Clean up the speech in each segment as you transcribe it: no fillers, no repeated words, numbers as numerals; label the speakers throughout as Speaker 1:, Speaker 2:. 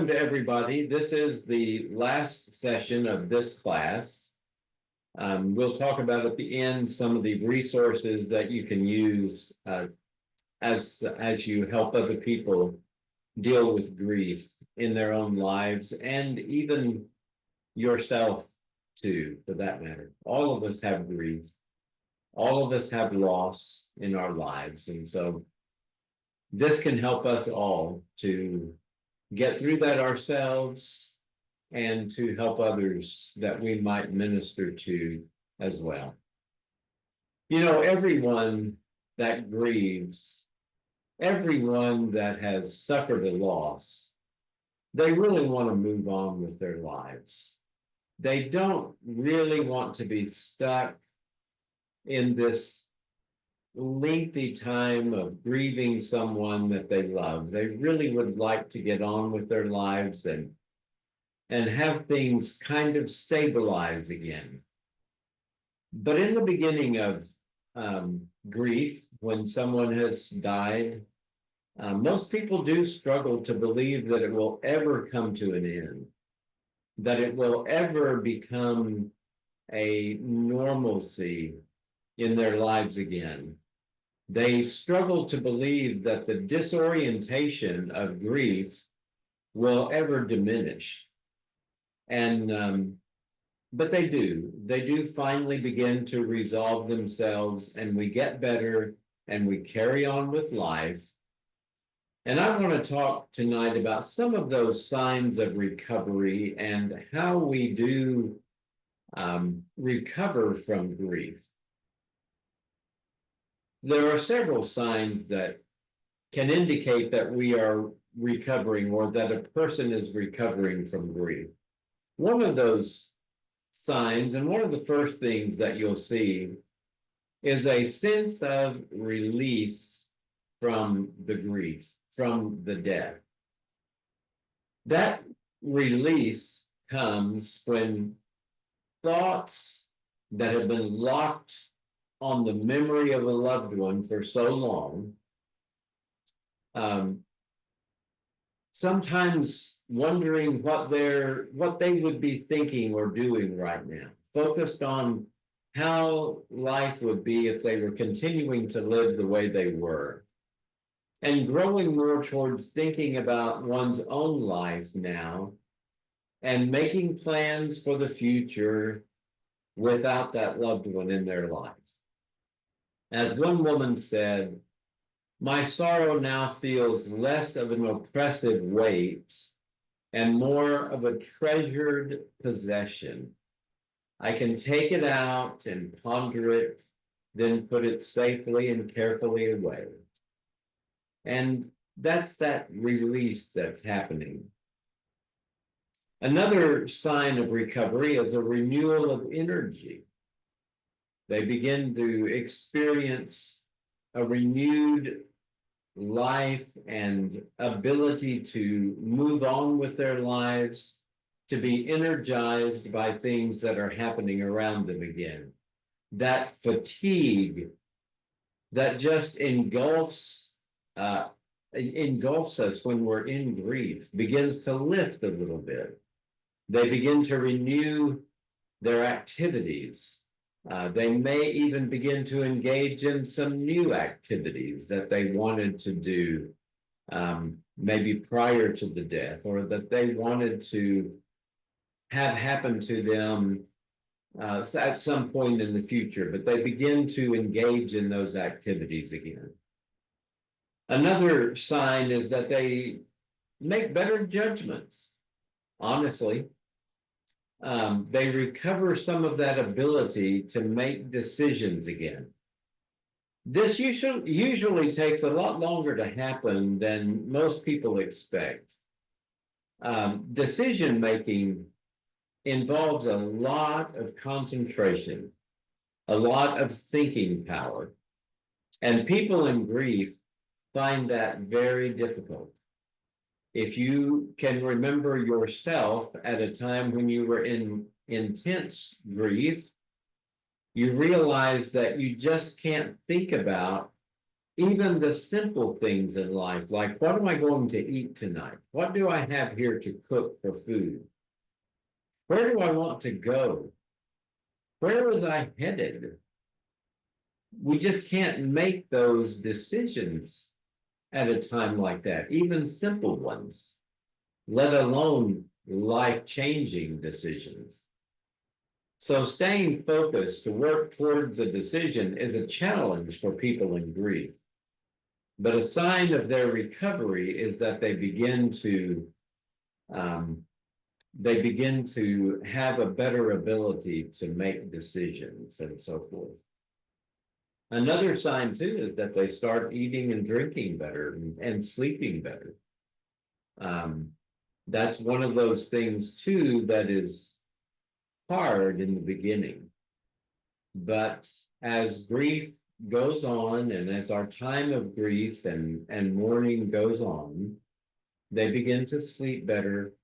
Speaker 1: to everybody. This is the last session of this class. We'll talk about at the end some of the resources that you can use as you help other people deal with grief in their own lives, and even yourself too, for that matter. All of us have grief. All of us have loss in our lives. And so this can help us all to get through that ourselves and to help others that we might minister to as well. You know, everyone that grieves, everyone that has suffered a loss, they really want to move on with their lives. They don't really want to be stuck in this lengthy time of grieving someone that they love. They really would like to get on with their lives and have things kind of stabilize again. But in the beginning of grief, when someone has died, most people do struggle to believe that it will ever come to an end, that it will ever become a normalcy in their lives again. They struggle to believe that the disorientation of grief will ever diminish. And but they do finally begin to resolve themselves, and we get better and we carry on with life. And I want to talk tonight about some of those signs of recovery and how we do recover from grief. There are several signs that can indicate that we are recovering or that a person is recovering from grief. One of those signs, and one of the first things that you'll see, is a sense of release from the grief, from the death. That release comes when thoughts that have been locked on the memory of a loved one for so long, sometimes wondering what they would be thinking or doing right now, focused on how life would be if they were continuing to live the way they were, and growing more towards thinking about one's own life now and making plans for the future without that loved one in their life. As one woman said, "My sorrow now feels less of an oppressive weight and more of a treasured possession. I can take it out and ponder it, then put it safely and carefully away." And that's that release that's happening. Another sign of recovery is a renewal of energy. They begin to experience a renewed life and ability to move on with their lives, to be energized by things that are happening around them again. That fatigue that just engulfs us when we're in grief begins to lift a little bit. They begin to renew their activities. They may even begin to engage in some new activities that they wanted to do maybe prior to the death, or that they wanted to have happen to them at some point in the future, but they begin to engage in those activities again. Another sign is that they make better judgments, honestly. They recover some of that ability to make decisions again. This usually takes a lot longer to happen than most people expect. Decision making involves a lot of concentration, a lot of thinking power, and people in grief find that very difficult. If you can remember yourself at a time when you were in intense grief, you realize that you just can't think about even the simple things in life, like what am I going to eat tonight? What do I have here to cook for food? Where do I want to go? Where was I headed? We just can't make those decisions at a time like that, even simple ones, let alone life-changing decisions. So staying focused to work towards a decision is a challenge for people in grief. But a sign of their recovery is that they begin to have a better ability to make decisions and so forth. Another sign too is that they start eating and drinking better and sleeping better. That's one of those things too that is hard in the beginning. But as grief goes on and as our time of grief and mourning goes on, they begin to sleep better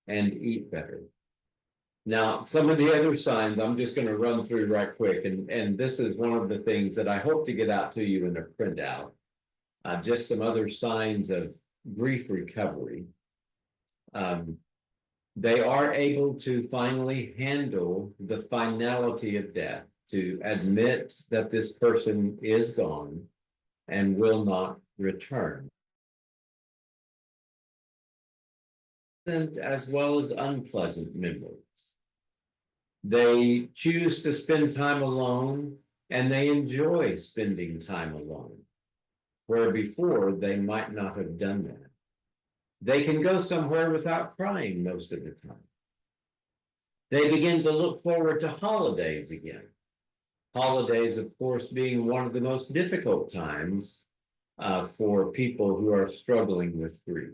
Speaker 1: and eat better. Now, some of the other signs I'm just going to run through right quick, and this is one of the things that I hope to get out to you in a printout. Just some other signs of grief recovery. They are able to finally handle the finality of death, to admit that this person is gone and will not return. As well as unpleasant memories. They choose to spend time alone, and they enjoy spending time alone, where before they might not have done that. They can go somewhere without crying most of the time. They begin to look forward to holidays again. Holidays, of course, being one of the most difficult times for people who are struggling with grief.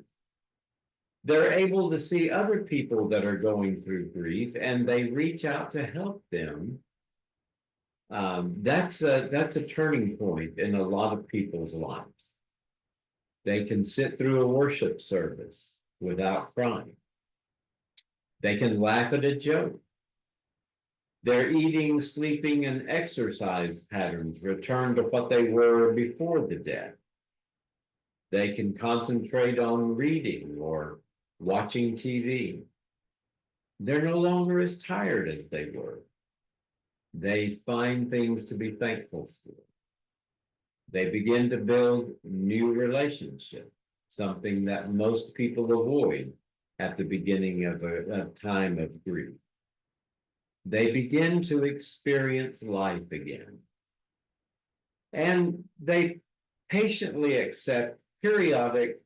Speaker 1: They're able to see other people that are going through grief and they reach out to help them. That's a turning point in a lot of people's lives. They can sit through a worship service without crying. They can laugh at a joke. Their eating, sleeping, and exercise patterns return to what they were before the death. They can concentrate on reading or watching TV. They're no longer as tired as they were. They find things to be thankful for. They begin to build new relationships, something that most people avoid at the beginning of a time of grief. They begin to experience life again. And they patiently accept periodic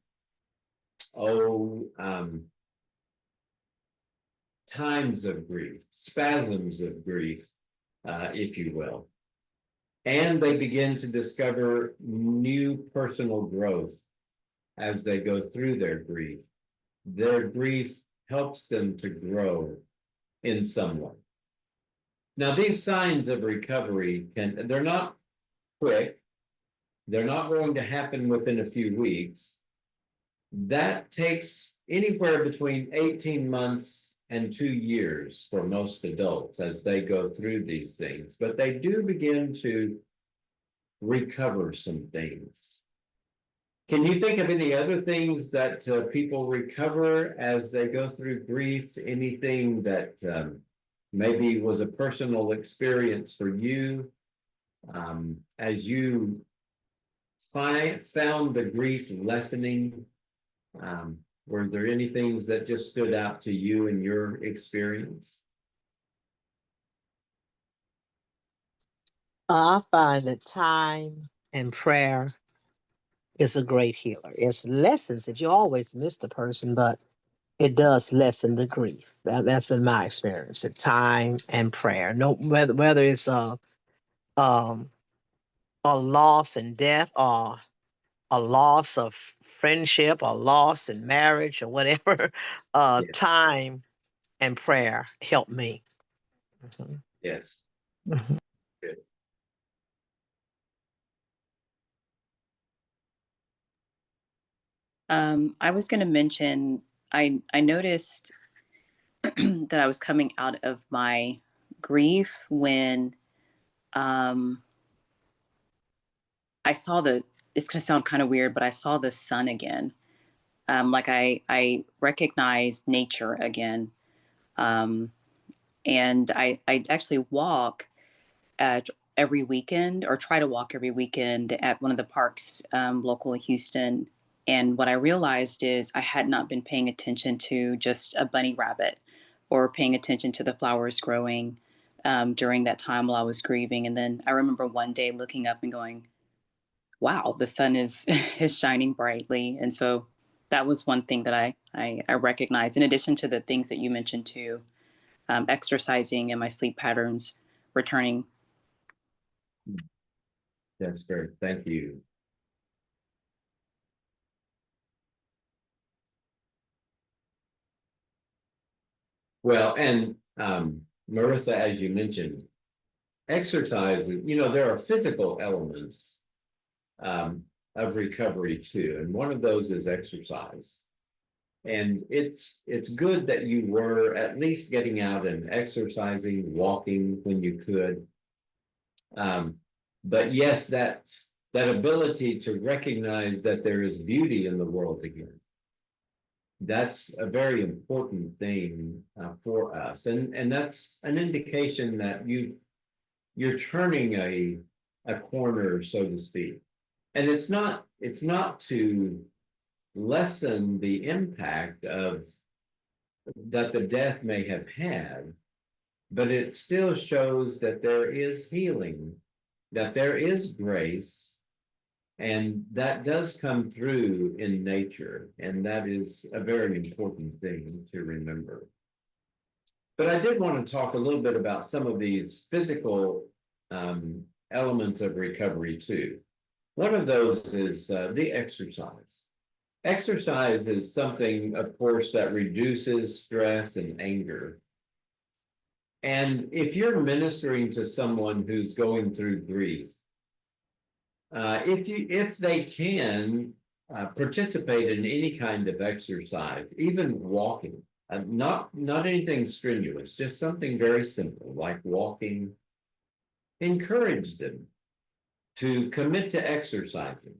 Speaker 1: times of grief, spasms of grief, if you will. And they begin to discover new personal growth as they go through their grief. Their grief helps them to grow in some way. Now, these signs of recovery they're not quick. They're not going to happen within a few weeks. That takes anywhere between 18 months and 2 years for most adults as they go through these things, but they do begin to recover some things. Can you think of any other things that people recover as they go through grief? Anything that maybe was a personal experience for you as you found the grief lessening? Were there any things that just stood out to you in your experience?
Speaker 2: I find that time and prayer is a great healer. It's lessons if you always miss the person, but it does lessen the grief. That's been my experience. The time and prayer. No, whether it's um a loss and death or a loss of friendship or loss in marriage or whatever,
Speaker 1: Yeah.
Speaker 2: time and prayer help me. Mhm.
Speaker 1: Yes.
Speaker 2: Mhm.
Speaker 1: Good.
Speaker 3: I was going to mention, I noticed that I was coming out of my grief when I saw it's going to sound kind of weird, but I saw the sun again. Like I recognized nature again. Um, and I actually walk at every weekend, or try to walk every weekend at one of the parks local in Houston. And what I realized is I had not been paying attention to just a bunny rabbit, or paying attention to the flowers growing during that time while I was grieving. And then I remember one day looking up and going, wow, the sun is is shining brightly. And so that was one thing that I recognized, in addition to the things that you mentioned too, exercising and my sleep patterns returning.
Speaker 1: That's great. Thank you. Well, and Marissa, as you mentioned, exercise, there are physical elements of recovery too, and one of those is exercise. And it's good that you were at least getting out and exercising, walking when you could. But yes, that ability to recognize that there is beauty in the world again. That's a very important thing for us, and that's an indication that you're turning a corner, so to speak. And it's not to lessen the impact of that the death may have had, but it still shows that there is healing, that there is grace, and that does come through in nature, and that is a very important thing to remember. But I did want to talk a little bit about some of these physical elements of recovery too. One of those is the exercise. Exercise is something, of course, that reduces stress and anger. And if you're ministering to someone who's going through grief, if they can participate in any kind of exercise, even walking, not anything strenuous, just something very simple like walking, encourage them to commit to exercising,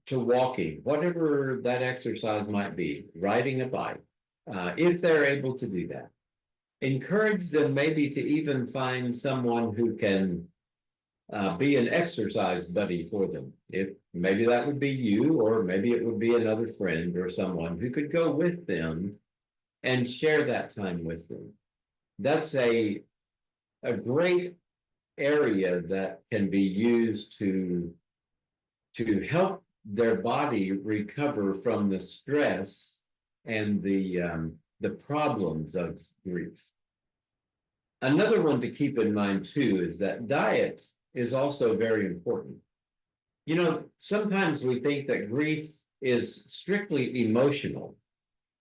Speaker 1: to walking, whatever that exercise might be, riding a bike, if they're able to do that. Encourage them maybe to even find someone who can be an exercise buddy for them. If maybe that would be you, or maybe it would be another friend or someone who could go with them and share that time with them. That's a great area that can be used to help their body recover from the stress and the problems of grief. Another one to keep in mind too is that diet is also very important. Sometimes we think that grief is strictly emotional,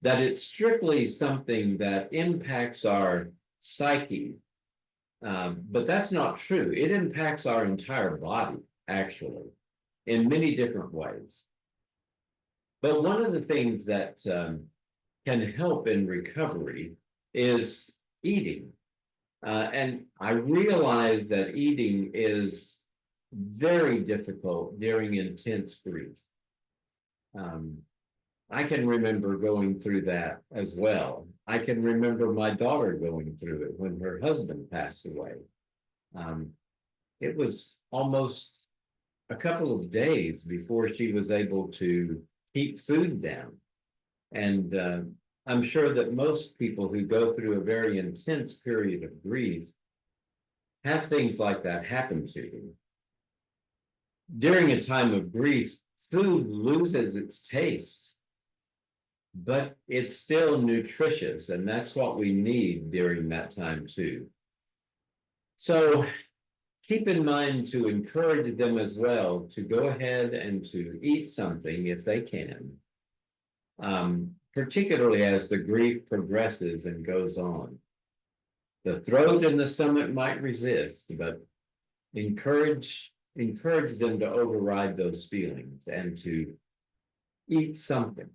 Speaker 1: that it's strictly something that impacts our psyche. But that's not true. It impacts our entire body, actually, in many different ways. But one of the things that can help in recovery is eating. And I realize that eating is very difficult during intense grief. I can remember going through that as well. I can remember my daughter going through it when her husband passed away. It was almost a couple of days before she was able to keep food down. And I'm sure that most people who go through a very intense period of grief have things like that happen to them. During a time of grief, food loses its taste, but it's still nutritious, and that's what we need during that time too. So keep in mind to encourage them as well to go ahead and to eat something if they can, particularly as the grief progresses and goes on. The throat and the stomach might resist, but encourage them to override those feelings and to eat something.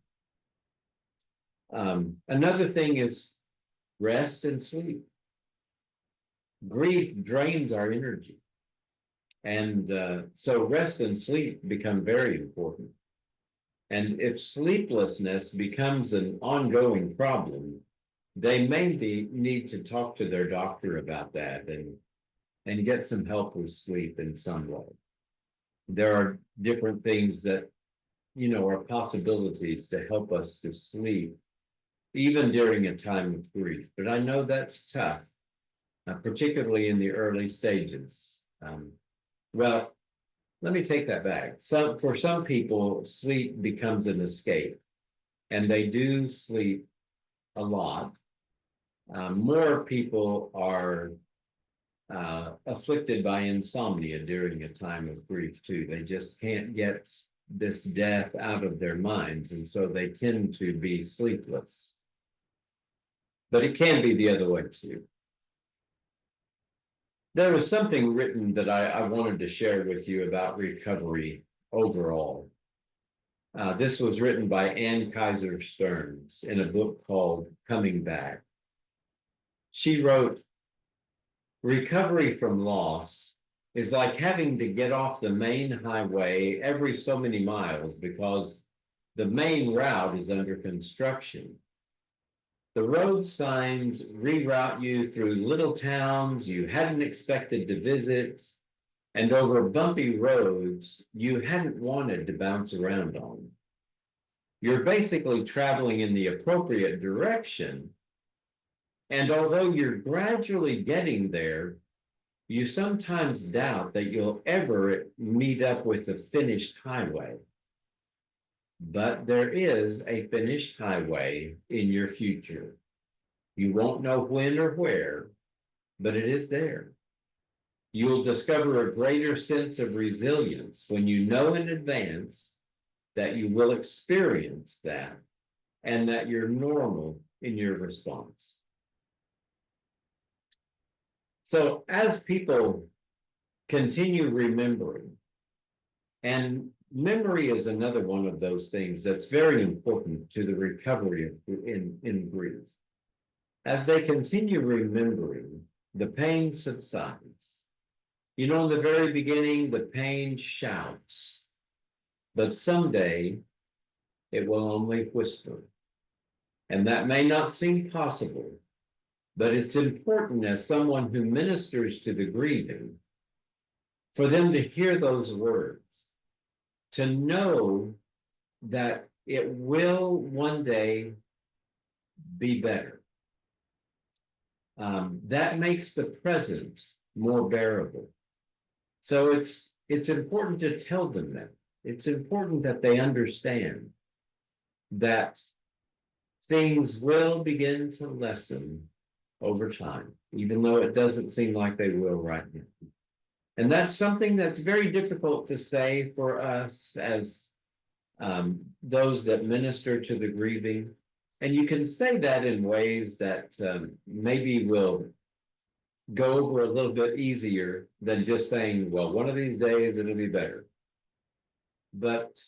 Speaker 1: Another thing is rest and sleep. Grief drains our energy. And so rest and sleep become very important. And if sleeplessness becomes an ongoing problem, they may need to talk to their doctor about that and get some help with sleep in some way. There are different things that, are possibilities to help us to sleep, even during a time of grief. But I know that's tough, particularly in the early stages. Well, let me take that back. For some people, sleep becomes an escape, and they do sleep a lot. More people are afflicted by insomnia during a time of grief too. They just can't get this death out of their minds, and so they tend to be sleepless. But it can be the other way too. There was something written that I wanted to share with you about recovery overall. This was written by Ann Kaiser Stearns in a book called Coming Back. She wrote, "Recovery from loss is like having to get off the main highway every so many miles because the main route is under construction. The road signs reroute you through little towns you hadn't expected to visit and over bumpy roads you hadn't wanted to bounce around on. You're basically traveling in the appropriate direction, and although you're gradually getting there, you sometimes doubt that you'll ever meet up with the finished highway. But there is a finished highway in your future. You won't know when or where, but it is there. You'll discover a greater sense of resilience when you know in advance that you will experience that and that you're normal in your response." So as people continue remembering, and memory is another one of those things that's very important to the recovery in grief. As they continue remembering, the pain subsides. In the very beginning, the pain shouts, but someday it will only whisper. And that may not seem possible, but it's important as someone who ministers to the grieving for them to hear those words, to know that it will one day be better. That makes the present more bearable. So it's important to tell them that. It's important that they understand that things will begin to lessen over time, even though it doesn't seem like they will right now. And that's something that's very difficult to say for us as those that minister to the grieving. And you can say that in ways that maybe will go over a little bit easier than just saying, well, one of these days it'll be better. But,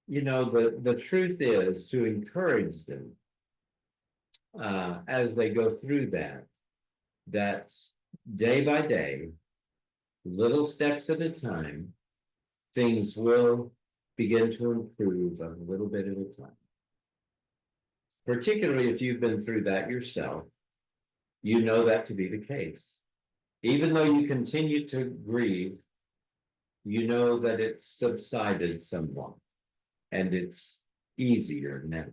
Speaker 1: the truth is to encourage them as they go through that day by day, little steps at a time, things will begin to improve a little bit at a time. Particularly if you've been through that yourself, you know that to be the case. Even though you continue to grieve, you know that it's subsided somewhat and it's easier now.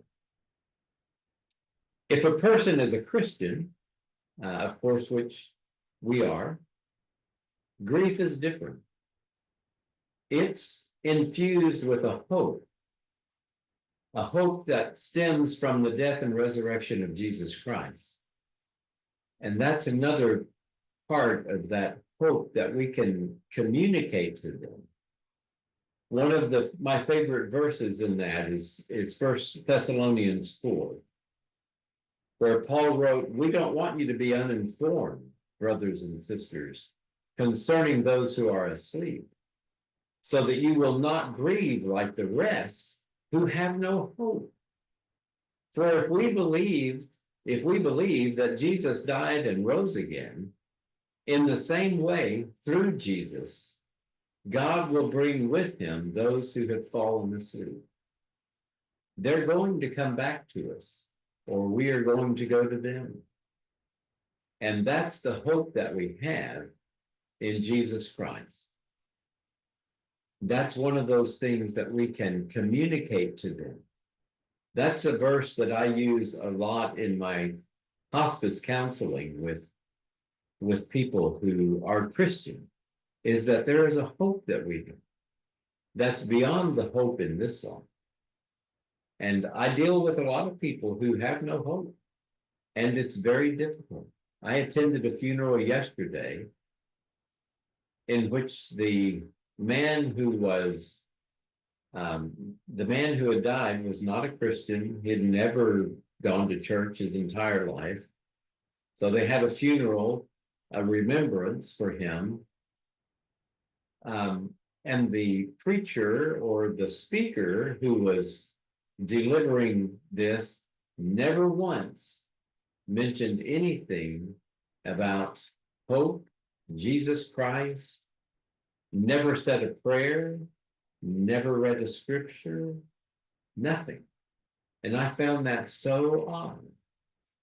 Speaker 1: If a person is a Christian, of course, which we are, grief is different. It's infused with a hope that stems from the death and resurrection of Jesus Christ. And that's another part of that hope that we can communicate to them. One of my favorite verses in that is 1 Thessalonians 4, where Paul wrote, "We don't want you to be uninformed, brothers and sisters, concerning those who are asleep, so that you will not grieve like the rest who have no hope. For if we believe that Jesus died and rose again, in the same way, through Jesus, God will bring with him those who have fallen asleep. They're going to come back to us, or we are going to go to them. And that's the hope that we have in Jesus Christ. That's one of those things that we can communicate to them. That's a verse that I use a lot in my hospice counseling with people who are Christian, is that there is a hope that we have that's beyond the hope in this song. And I deal with a lot of people who have no hope, and it's very difficult. I attended a funeral yesterday in which the man who had died was not a Christian. He had never gone to church his entire life. So they had a funeral, a remembrance for him. And the preacher or the speaker who was delivering this never once mentioned anything about hope, Jesus Christ, never said a prayer, never read a scripture, nothing. And I found that so odd.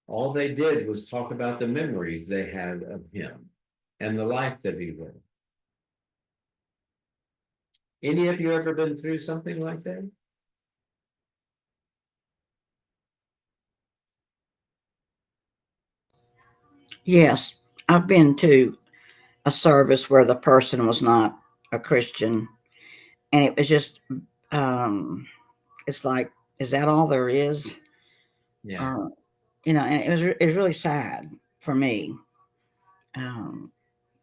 Speaker 1: All they did was talk about the memories they had of him and the life that he lived. Any of you ever been through something like that?
Speaker 4: Yes, I've been to a service where the person was not a Christian, and it was just, it's like, is that all there is?
Speaker 1: Yeah.
Speaker 4: Or, and it was really sad for me um,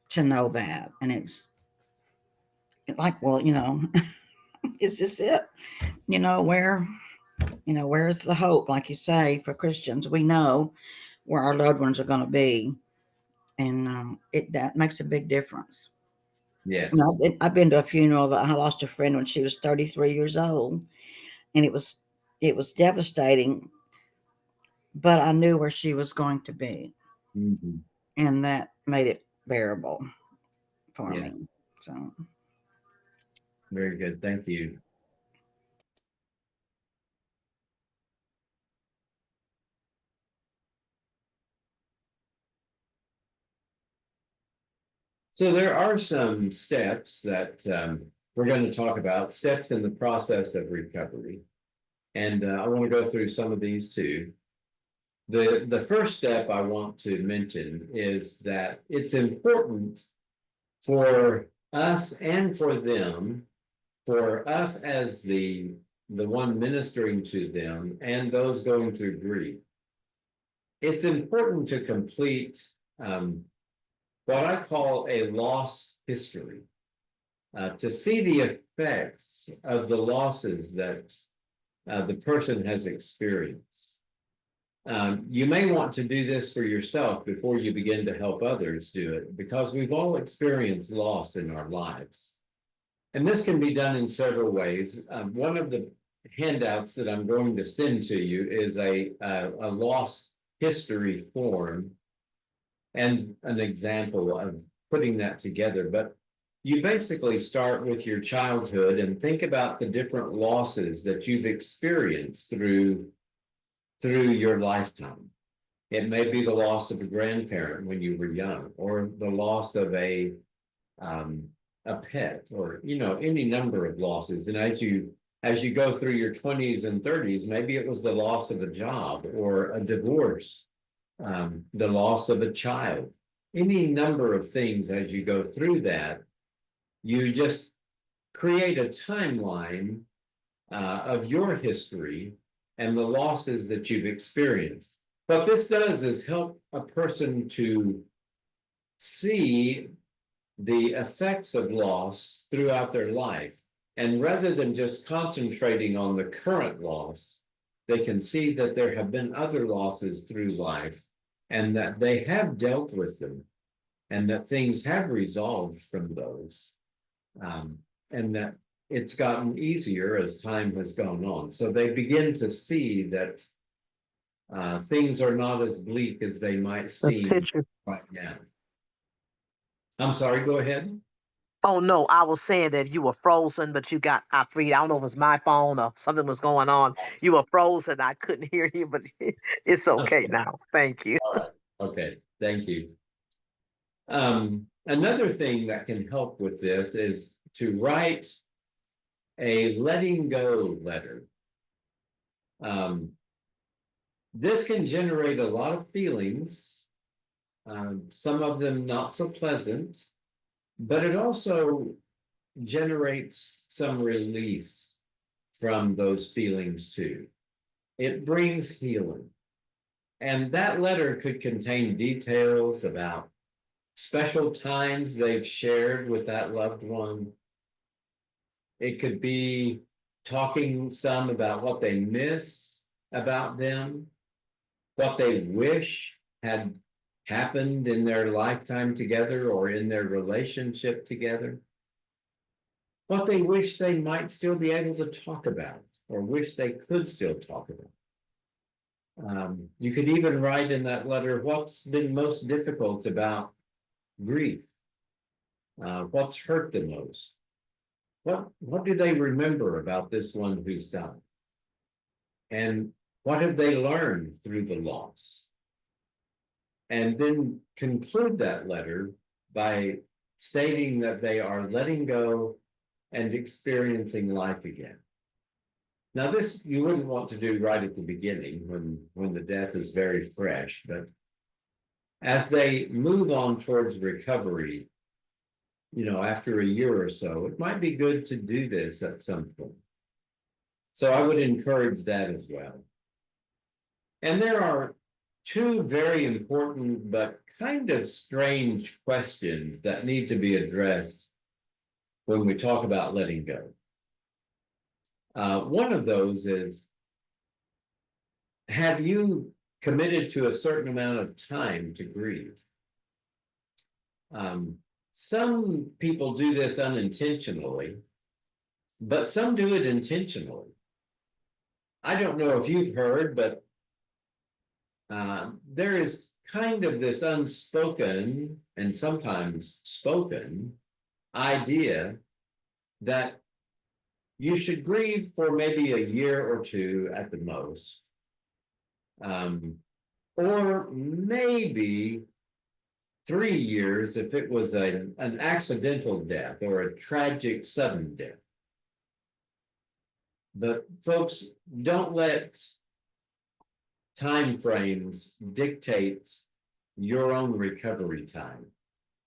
Speaker 4: to know that, and it's like, well, is this it? Where's the hope? Like you say, for Christians, we know where our loved ones are going to be, and that makes a big difference.
Speaker 1: Yes.
Speaker 4: I've been to a funeral that I lost a friend when she was 33 years old, and it was devastating. But I knew where she was going to be,
Speaker 1: Mhm.
Speaker 4: and that made it bearable for
Speaker 1: Yeah.
Speaker 4: me. So
Speaker 1: Very good. Thank you. So there are some steps that we're going to talk about, steps in the process of recovery. And I want to go through some of these too. The first step I want to mention is that it's important for us and for them, for us as the one ministering to them and those going through grief. It's important to complete what I call a loss history, to see the effects of the losses that the person has experienced. You may want to do this for yourself before you begin to help others do it, because we've all experienced loss in our lives. And this can be done in several ways. One of the handouts that I'm going to send to you is a loss history form and an example of putting that together. But you basically start with your childhood and think about the different losses that you've experienced through your lifetime. It may be the loss of a grandparent when you were young, or the loss of a pet, or any number of losses. And as you go through your 20s and 30s, maybe it was the loss of a job or a divorce, the loss of a child, any number of things. As you go through that, you just create a timeline of your history and the losses that you've experienced. What this does is help a person to see the effects of loss throughout their life. And rather than just concentrating on the current loss, they can see that there have been other losses through life and that they have dealt with them and that things have resolved from those. And that it's gotten easier as time has gone on. So they begin to see that things are not as bleak as they might
Speaker 2: The
Speaker 1: seem
Speaker 2: picture,
Speaker 1: right now. I'm sorry, go ahead.
Speaker 2: Oh no, I was saying that you were frozen, but you got I freed. I don't know if it was my phone or something was going on. You were frozen. I couldn't hear you, but it's okay
Speaker 1: Okay,
Speaker 2: now. Thank you.
Speaker 1: all right. Okay, thank you. Another thing that can help with this is to write a letting go letter. This can generate a lot of feelings, some of them not so pleasant, but it also generates some release from those feelings too. It brings healing. And that letter could contain details about special times they've shared with that loved one. It could be talking some about what they miss about them, what they wish had happened in their lifetime together or in their relationship together, what they wish they might still be able to talk about or wish they could still talk about. You could even write in that letter what's been most difficult about grief, what's hurt the most, what do they remember about this one who's died, and what have they learned through the loss, and then conclude that letter by stating that they are letting go and experiencing life again. Now, this you wouldn't want to do right at the beginning when the death is very fresh, but as they move on towards recovery, after a year or so, it might be good to do this at some point. So I would encourage that as well. And there are two very important but kind of strange questions that need to be addressed when we talk about letting go. One of those is, have you committed to a certain amount of time to grieve? Some people do this unintentionally, but some do it intentionally. I don't know if you've heard, but there is kind of this unspoken and sometimes spoken idea that you should grieve for maybe a year or two at the most, or maybe 3 years if it was an accidental death or a tragic sudden death. But folks, don't let time frames dictate your own recovery time.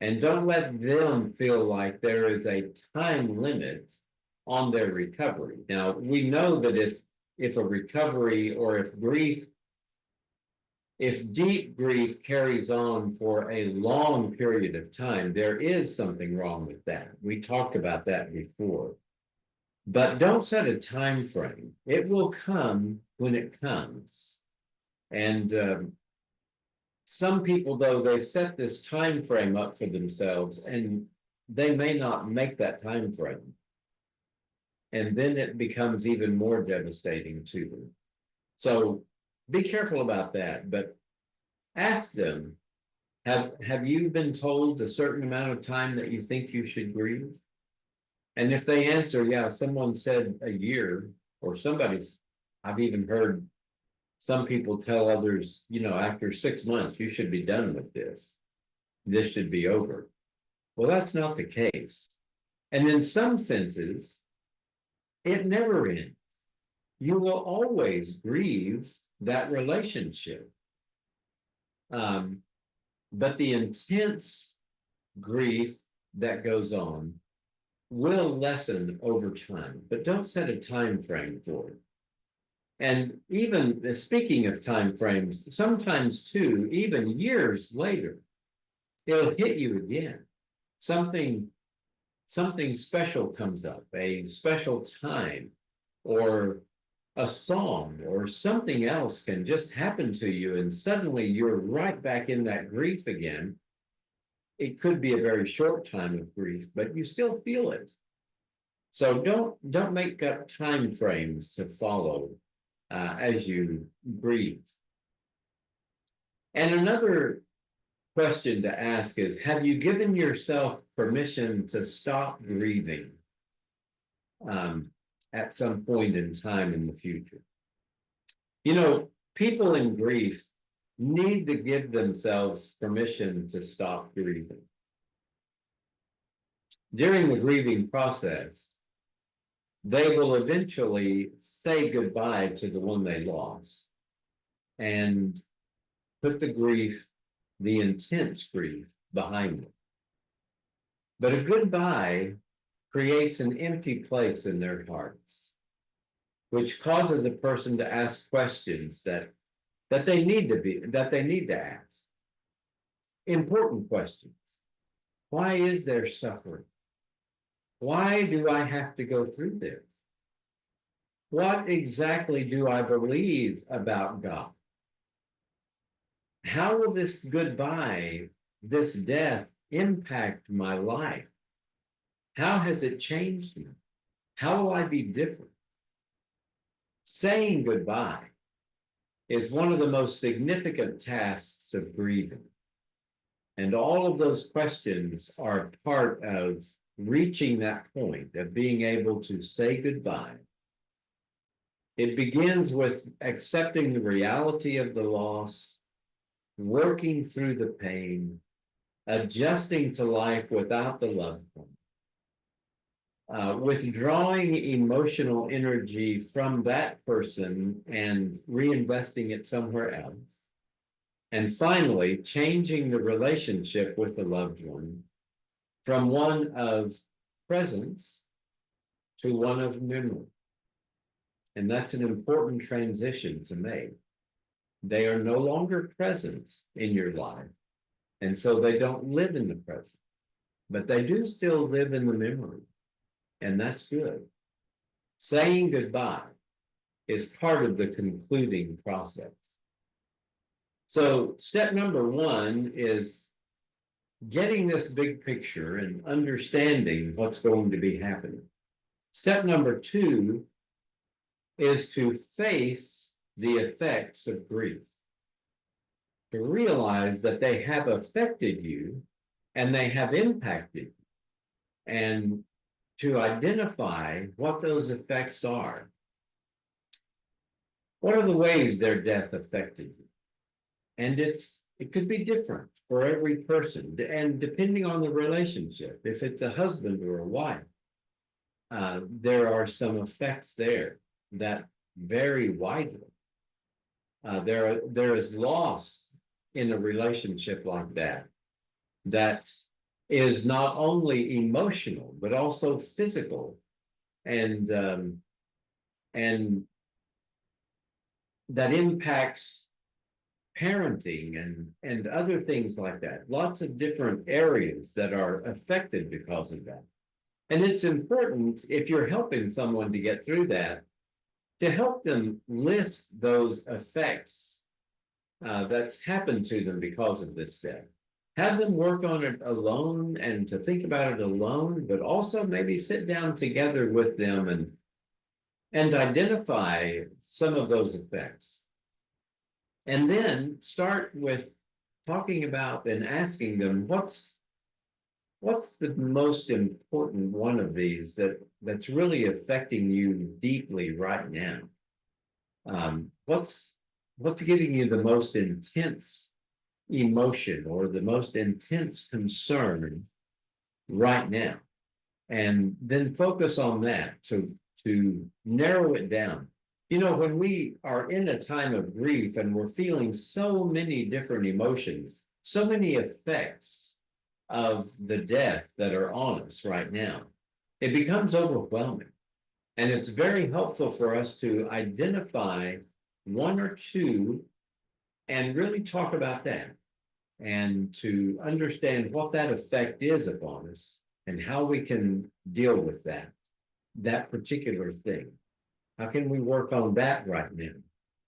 Speaker 1: And don't let them feel like there is a time limit on their recovery. Now, we know that if a recovery or if deep grief carries on for a long period of time, there is something wrong with that. We talked about that before. But don't set a time frame. It will come when it comes. And some people, though, they set this time frame up for themselves, and they may not make that time frame. And then it becomes even more devastating to them. So be careful about that, but ask them, have you been told a certain amount of time that you think you should grieve? And if they answer, yeah, someone said a year, or I've even heard some people tell others, after 6 months, you should be done with this. This should be over. Well, that's not the case. And in some senses, it never ends. You will always grieve that relationship. But the intense grief that goes on will lessen over time, but don't set a time frame for it. And even speaking of time frames, sometimes too, even years later, it'll hit you again. Something special comes up, a special time, or a song, or something else can just happen to you, and suddenly you're right back in that grief again. It could be a very short time of grief, but you still feel it. So don't make up time frames to follow as you grieve. And another question to ask is, have you given yourself permission to stop grieving at some point in time in the future? You know, people in grief need to give themselves permission to stop grieving. During the grieving process, they will eventually say goodbye to the one they lost and put the grief, the intense grief, behind them. But a goodbye creates an empty place in their hearts, which causes a person to ask questions that they need to ask. Important questions. Why is there suffering? Why do I have to go through this? What exactly do I believe about God? How will this goodbye, this death, impact my life? How has it changed me? How will I be different? Saying goodbye is one of the most significant tasks of grieving. And all of those questions are part of reaching that point of being able to say goodbye. It begins with accepting the reality of the loss, working through the pain, adjusting to life without the loved one, withdrawing emotional energy from that person and reinvesting it somewhere else. And finally, changing the relationship with the loved one from one of presence to one of memory. And that's an important transition to make. They are no longer present in your life, and so they don't live in the present, but they do still live in the memory, and that's good. Saying goodbye is part of the concluding process. So step number one is getting this big picture and understanding what's going to be happening. Step number two is to face the effects of grief, to realize that they have affected you and they have impacted you, and to identify what those effects are. What are the ways their death affected you? And it could be different for every person, and depending on the relationship. If it's a husband or a wife, there are some effects there that vary widely. There is loss in a relationship like that is not only emotional but also physical, and that impacts parenting and other things like that. Lots of different areas that are affected because of that. And it's important, if you're helping someone to get through that, to help them list those effects that's happened to them because of this death. Have them work on it alone and to think about it alone, but also maybe sit down together with them and identify some of those effects. And then start with talking about and asking them, what's the most important one of these that's really affecting you deeply right now? What's giving you the most intense emotion or the most intense concern right now? And then focus on that to narrow it down. You know, when we are in a time of grief and we're feeling so many different emotions, so many effects of the death that are on us right now, it becomes overwhelming. And it's very helpful for us to identify one or two and really talk about that, and to understand what that effect is upon us and how we can deal with that particular thing. How can we work on that right now?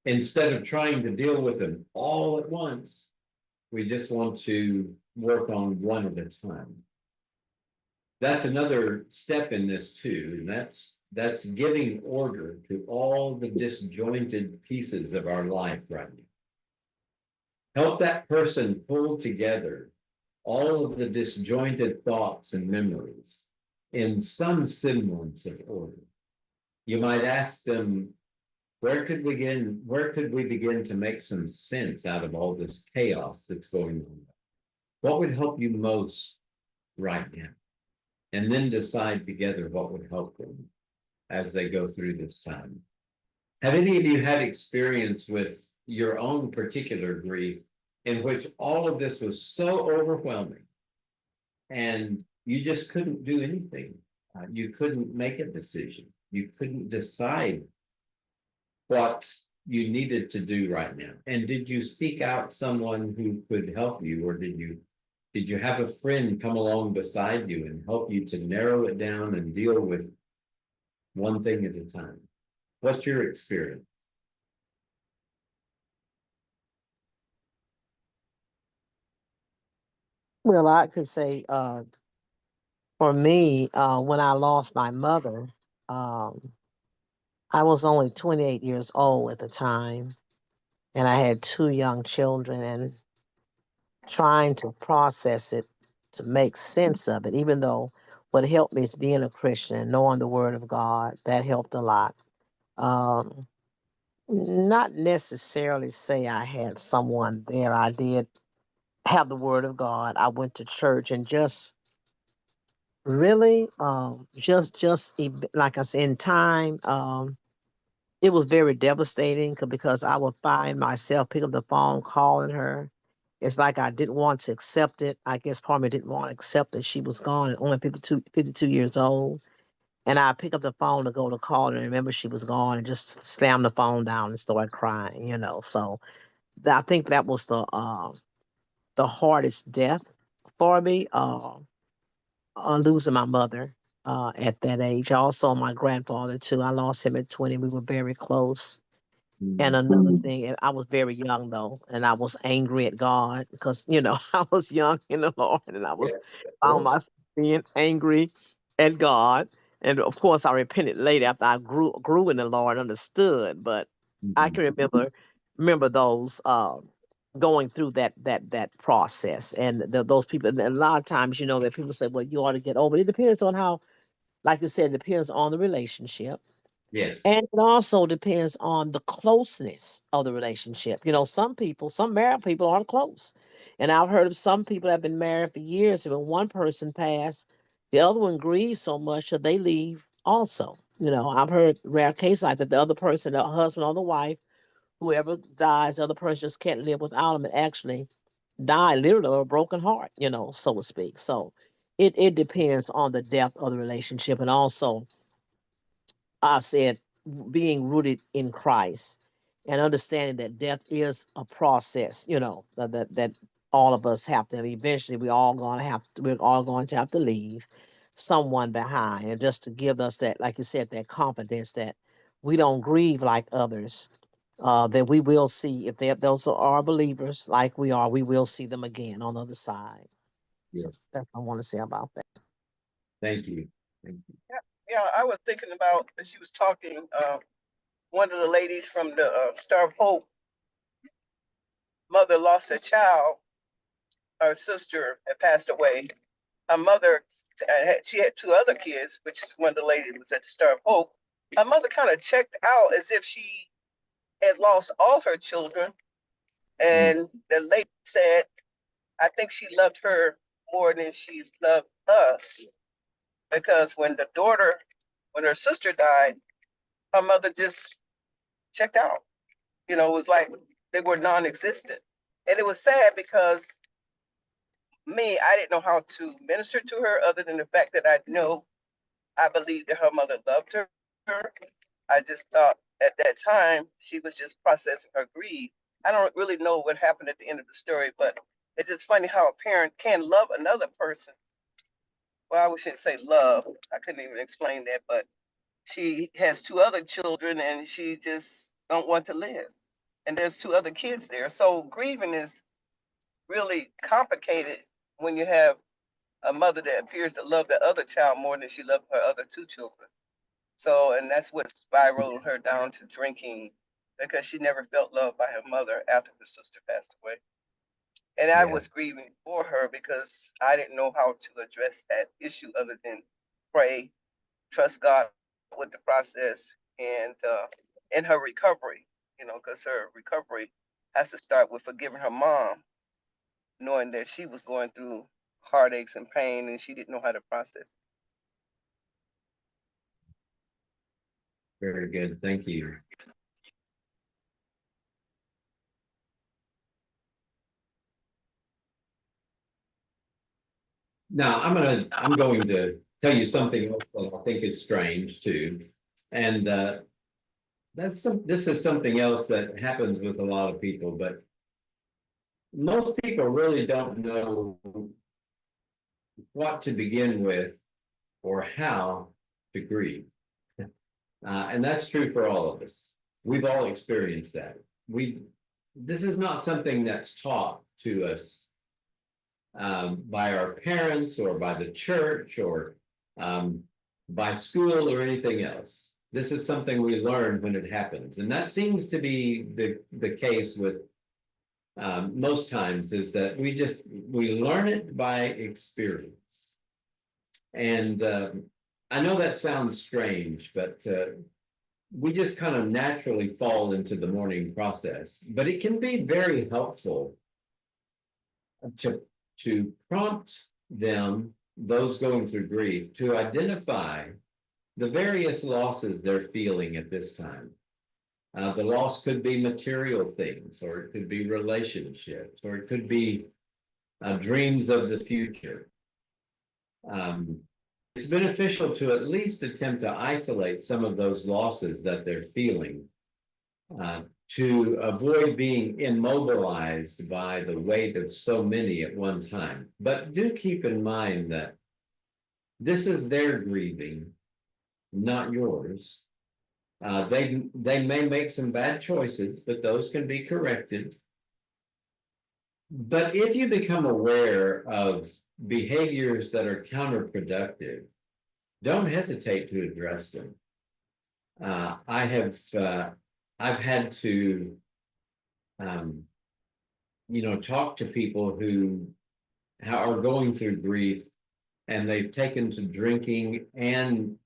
Speaker 1: Instead of trying to deal with them all at once, we just want to work on one at a time. That's another step in this too, and that's giving order to all the disjointed pieces of our life right now. help that person pull together all of the disjointed thoughts and memories in some semblance of order. You might ask them, where could we begin to make some sense out of all this chaos that's going on? What would help you most right now? And then decide together what would help them as they go through this time. Have any of you had experience with your own particular grief in which all of this was so overwhelming and you just couldn't do anything? You couldn't make a decision. You couldn't decide what you needed to do right now. And did you seek out someone who could help you, or did you have a friend come along beside you and help you to narrow it down and deal with one thing at a time? What's your experience?
Speaker 2: Well, I could say, for me, when I lost my mother, um, I was only 28 years old at the time, and I had two young children, and trying to process it, to make sense of it, even though what helped me is being a Christian, knowing the Word of God. That helped a lot. Um, Not necessarily say I had someone there. I did have the Word of God. I went to church and just really, like I said, in time, it was very devastating because I would find myself pick up the phone, calling her. It's like I didn't want to accept it. I guess part of me didn't want to accept that she was gone and only 52 years old. And I pick up the phone to go to call her and remember she was gone and just slam the phone down and start crying. So I think that was the hardest death for me, losing my mother at that age. Also, my grandfather, too. I lost him at 20. We were very close. And another thing, and I was very young though, and I was angry at God because I was young in the Lord, and I was found myself being angry at God. And of course, I repented later after I grew in the Lord, and understood. But I can remember those going through that process, and those people. And a lot of times, that people say, "Well, you ought to get over it." It depends on how, like you said, it depends on the relationship.
Speaker 1: Yes.
Speaker 2: And it also depends on the closeness of the relationship. Some married people aren't close. And I've heard of some people that have been married for years, and when one person passed, the other one grieves so much that they leave also. I've heard rare cases like that. The other person, the husband or the wife, whoever dies, the other person just can't live without them and actually die literally of a broken heart, so to speak. So it depends on the depth of the relationship, and also I said being rooted in Christ and understanding that death is a process, that all of us have to. Eventually, we're all going to have to leave someone behind, and just to give us that, like you said, that confidence that we don't grieve like others. That we will see if those are believers like we are, we will see them again on the other side. So
Speaker 1: Yes.
Speaker 2: that's what I want to say about that.
Speaker 1: Thank you. Thank you.
Speaker 5: Yeah, I was thinking about as she was talking. One of the ladies from the Star of Hope, mother lost a child. Her sister had passed away. Her mother, she had two other kids, which is one of the ladies was at the Star of Hope. Her mother kind of checked out as if she had lost all her children, and the lady said, "I think she loved her more than she loved us, because when her sister died, her mother just checked out. It was like they were non-existent. And it was sad because I didn't know how to minister to her other than the fact that I believed that her mother loved her. I just thought at that time she was just processing her grief. I don't really know what happened at the end of the story, but it's just funny how a parent can love another person. Well, I shouldn't say love. I couldn't even explain that, but she has two other children and she just don't want to live. And there's two other kids there. So grieving is really complicated when you have a mother that appears to love the other child more than she loved her other two children. So, and that's what spiraled her down to drinking, because she never felt loved by her mother after the sister passed away. And I
Speaker 1: Yeah.
Speaker 5: was grieving for her because I didn't know how to address that issue other than pray, trust God with the process, and in her recovery, because her recovery has to start with forgiving her mom, knowing that she was going through heartaches and pain and she didn't know how to process.
Speaker 1: Very good. Thank you. Now, I'm going to tell you something else that I think is strange too. And this is something else that happens with a lot of people, but most people really don't know what to begin with or how to grieve. And that's true for all of us. We've all experienced that. This is not something that's taught to us by our parents or by the church or by school or anything else. This is something we learn when it happens. And that seems to be the case with most times, is that we learn it by experience. And I know that sounds strange, but we just kind of naturally fall into the mourning process. But it can be very helpful to prompt them, those going through grief, to identify the various losses they're feeling at this time. The loss could be material things, or it could be relationships, or it could be dreams of the future. It's beneficial to at least attempt to isolate some of those losses that they're feeling, to avoid being immobilized by the weight of so many at one time. But do keep in mind that this is their grieving, not yours. They may make some bad choices, but those can be corrected. But if you become aware of behaviors that are counterproductive, don't hesitate to address them. I've had to, talk to people who are going through grief, and they've taken to drinking, and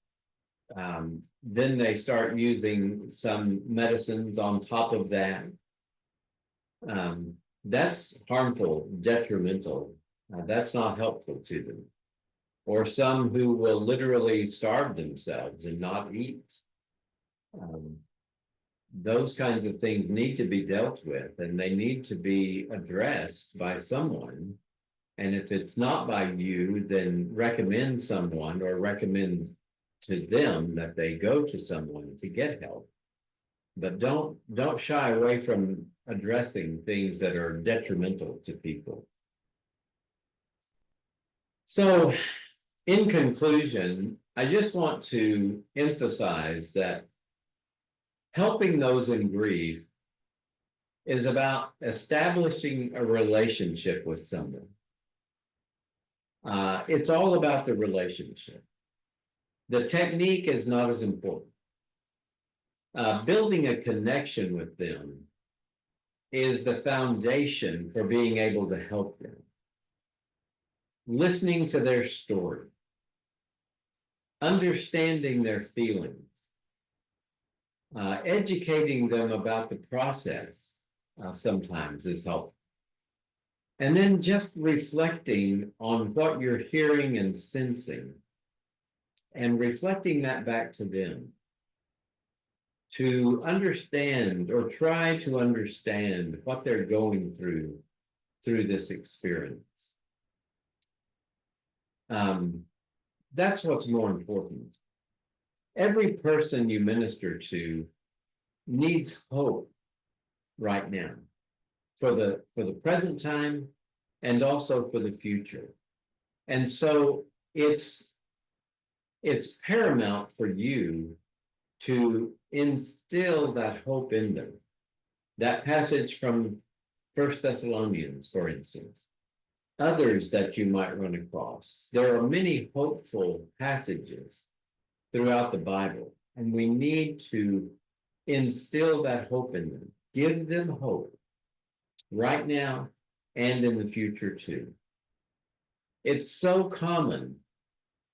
Speaker 1: then they start using some medicines on top of that. That's harmful, detrimental. That's not helpful to them. Or some who will literally starve themselves and not eat. Those kinds of things need to be dealt with, and they need to be addressed by someone. And if it's not by you, then recommend someone, or recommend to them that they go to someone to get help. But don't shy away from addressing things that are detrimental to people. So, in conclusion, I just want to emphasize that helping those in grief is about establishing a relationship with someone. It's all about the relationship. The technique is not as important. Building a connection with them is the foundation for being able to help them. Listening to their story, understanding their feelings, educating them about the process sometimes is helpful. And then just reflecting on what you're hearing and sensing, and reflecting that back to them, to understand or try to understand what they're going through this experience. That's what's more important. Every person you minister to needs hope right now, for the present time and also for the future. And so it's paramount for you to instill that hope in them. That passage from 1 Thessalonians, for instance, others that you might run across. There are many hopeful passages throughout the Bible, and we need to instill that hope in them. Give them hope right now and in the future too. It's so common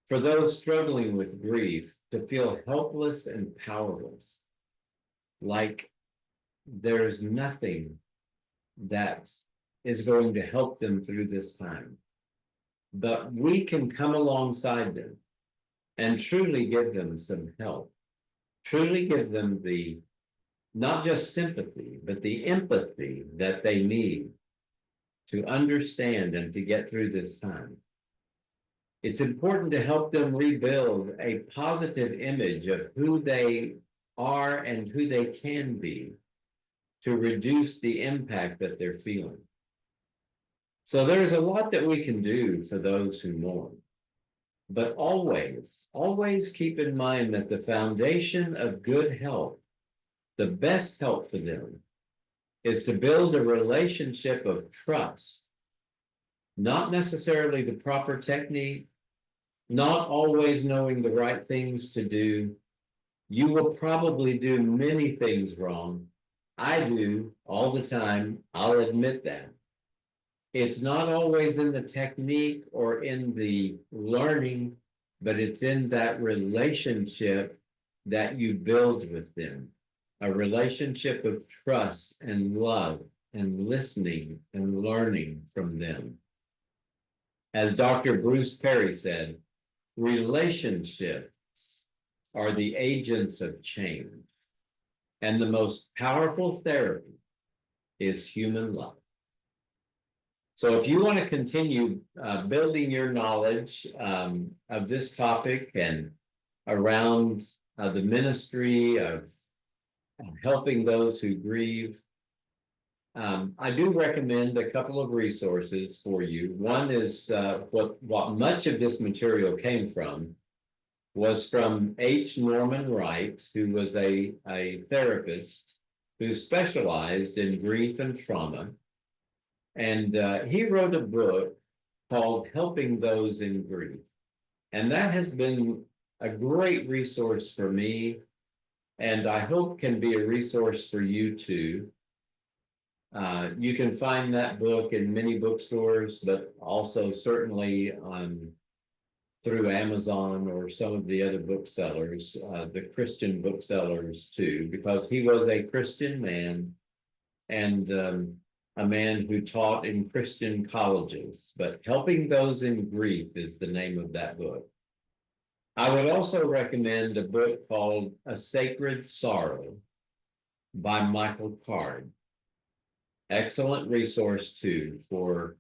Speaker 1: for those struggling with grief to feel helpless and powerless, like there's nothing that is going to help them through this time. But we can come alongside them and truly give them some help, truly give them the not just sympathy, but the empathy that they need to understand and to get through this time. It's important to help them rebuild a positive image of who they are and who they can be to reduce the impact that they're feeling. So there's a lot that we can do for those who mourn. But always keep in mind that the foundation of good health, the best help for them, is to build a relationship of trust, not necessarily the proper technique, not always knowing the right things to do. You will probably do many things wrong. I do all the time. I'll admit that. It's not always in the technique or in the learning, but it's in that relationship that you build with them. A relationship of trust and love and listening and learning from them. As Dr. Bruce Perry said, relationships are the agents of change, and the most powerful therapy is human love. So if you want to continue building your knowledge of this topic and around the ministry of helping those who grieve, I do recommend a couple of resources for you. One is what much of this material came from was from H. Norman Wright, who was a therapist who specialized in grief and trauma. And he wrote a book called Helping Those in Grief. And that has been a great resource for me, and I hope can be a resource for you too. You can find that book in many bookstores, but also certainly through Amazon or some of the other booksellers, the Christian booksellers too, because he was a Christian man and a man who taught in Christian colleges. But Helping Those in Grief is the name of that book. I would also recommend a book called A Sacred Sorrow by Michael Card. Excellent resource too for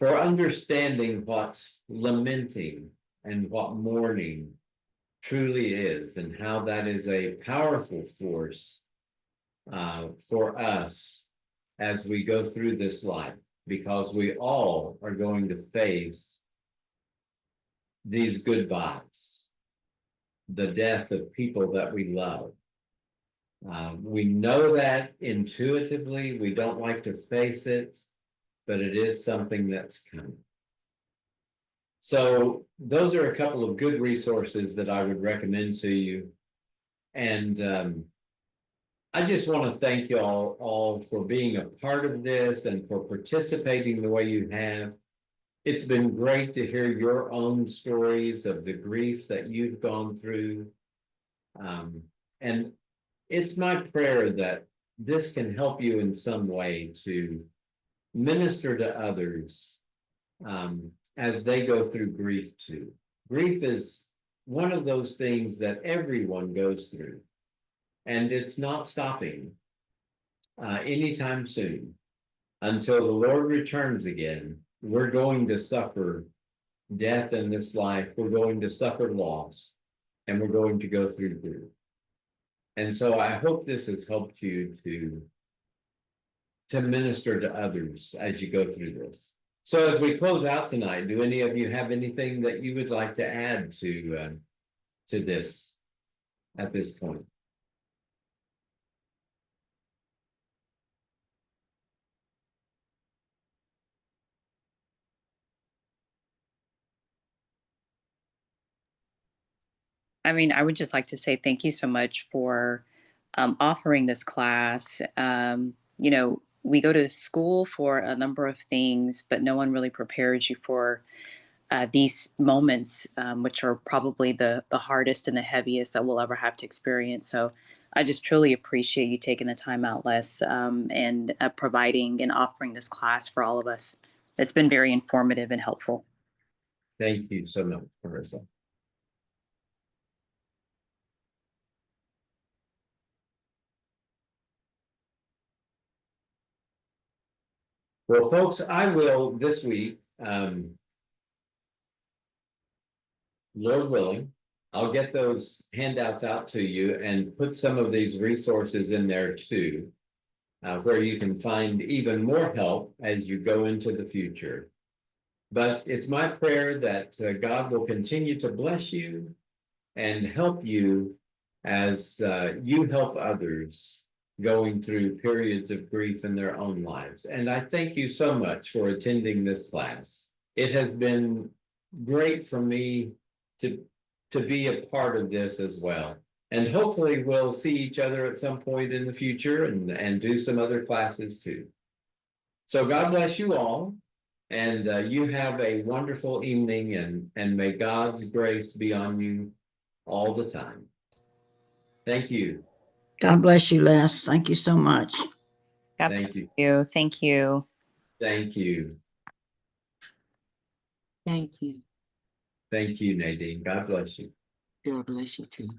Speaker 1: understanding what lamenting and what mourning truly is, and how that is a powerful force for us as we go through this life, because we all are going to face these goodbyes, the death of people that we love. We know that intuitively. We don't like to face it, but it is something that's coming. So those are a couple of good resources that I would recommend to you. And I just want to thank you all for being a part of this and for participating the way you have. It's been great to hear your own stories of the grief that you've gone through. And it's my prayer that this can help you in some way to minister to others as they go through grief too. Grief is one of those things that everyone goes through, and it's not stopping anytime soon. Until the Lord returns again, we're going to suffer death in this life. We're going to suffer loss, and we're going to go through grief. And so I hope this has helped you to minister to others as you go through this. So as we close out tonight, do any of you have anything that you would like to add to this at this point?
Speaker 3: I mean, I would just like to say thank you so much for offering this class. You know, we go to school for a number of things, but no one really prepares you for these moments, which are probably the hardest and the heaviest that we'll ever have to experience. So I just truly appreciate you taking the time out, Les, and providing and offering this class for all of us. It's been very informative and helpful.
Speaker 1: Thank you so much, Marissa. Well, folks, I will this week, Lord willing, I'll get those handouts out to you and put some of these resources in there too, where you can find even more help as you go into the future. But it's my prayer that God will continue to bless you and help you as you help others going through periods of grief in their own lives. And I thank you so much for attending this class. It has been great for me to be a part of this as well. And hopefully we'll see each other at some point in the future and do some other classes too. So God bless you all. And you have a wonderful evening, and may God's grace be on you all the time. Thank you.
Speaker 4: God bless you, Les. Thank you so much.
Speaker 3: God
Speaker 1: Thank you.
Speaker 3: you. Thank you.
Speaker 1: Thank you.
Speaker 6: Thank you.
Speaker 1: Thank you, Nadine. God bless you.
Speaker 6: God bless you too.